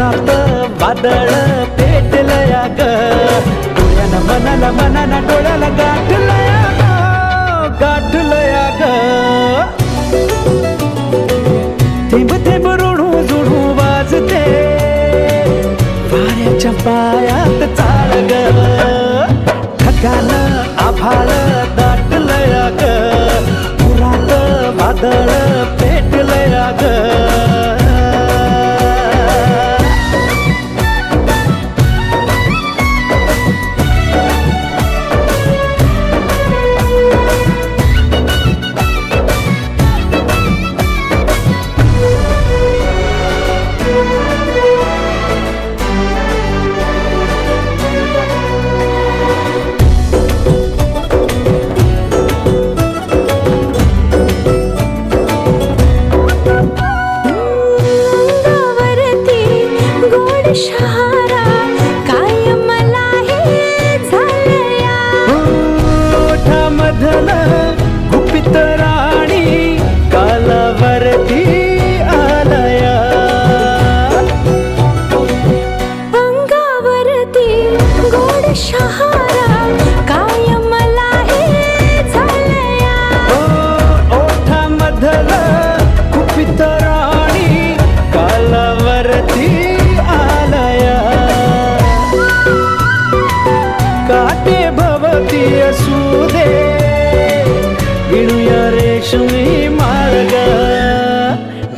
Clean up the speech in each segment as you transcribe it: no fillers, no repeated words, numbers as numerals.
उरात वादळ पेटलया ग, डोळ्यानं मनाला डोळ्याला गाठलया ग. थेंब थेंब रुणू जुणू वाजते, वाऱ्याच्या पायात चाळ ग. ढगानं आभाळ दाटलया ग, उरात वादळ पेटलया ग. शहारा काय मला हे झालया, ओठामधलं गुपित राणी कालावरती आलया. अंगावरती गोड शहारा काय मला हे झालया. ओठामधलं गुपित राणी कालावरती काटे भवती असू दे, विणूया रेशमी मार्ग.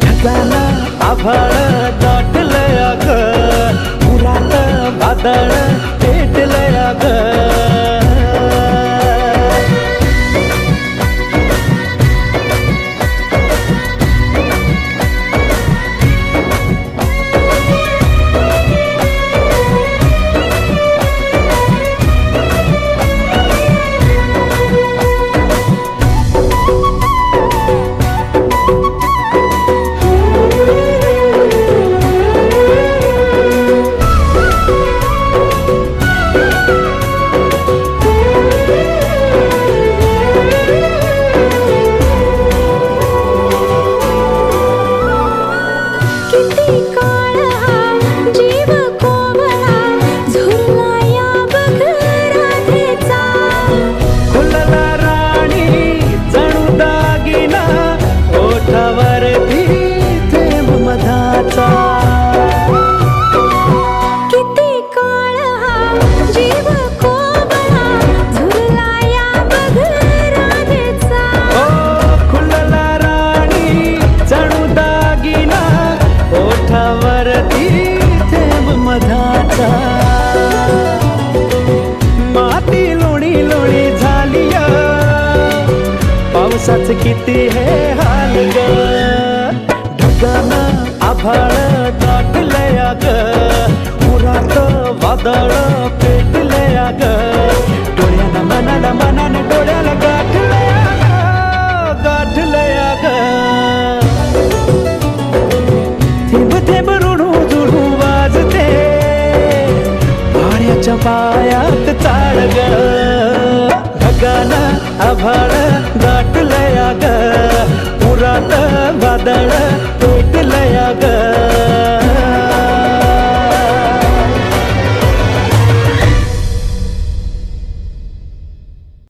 ढगाला आभाळ दाटलया ग, उरात वादळ पेटलया ग. किती काळ हा जीव कोवळा झुरला या बघ राधेचा. फुलला राणी जणू दागिना, ओठावरती थेंब मधाचा. किती काळ हा जीव कोवळा झुरला या बघ राधेचा. फुलला राणी जणू दागिना, ओठावरती थेंब मधाचा. माती लोणी लोणी झालीय, पावसाचं किती हे हाल ग. ढगानं आभाळ दाटलया ग, उरात वादळ पेटलया ग. डोळ्यानं मनाला डोळ्याला गाठलया ग. थेंब थेंब रुणू जुणू वाजते, वाऱ्याच्या पायात चाळ ग. ढगानं आभाळ दाटलया ग, उरात वादळ पेटलया ग.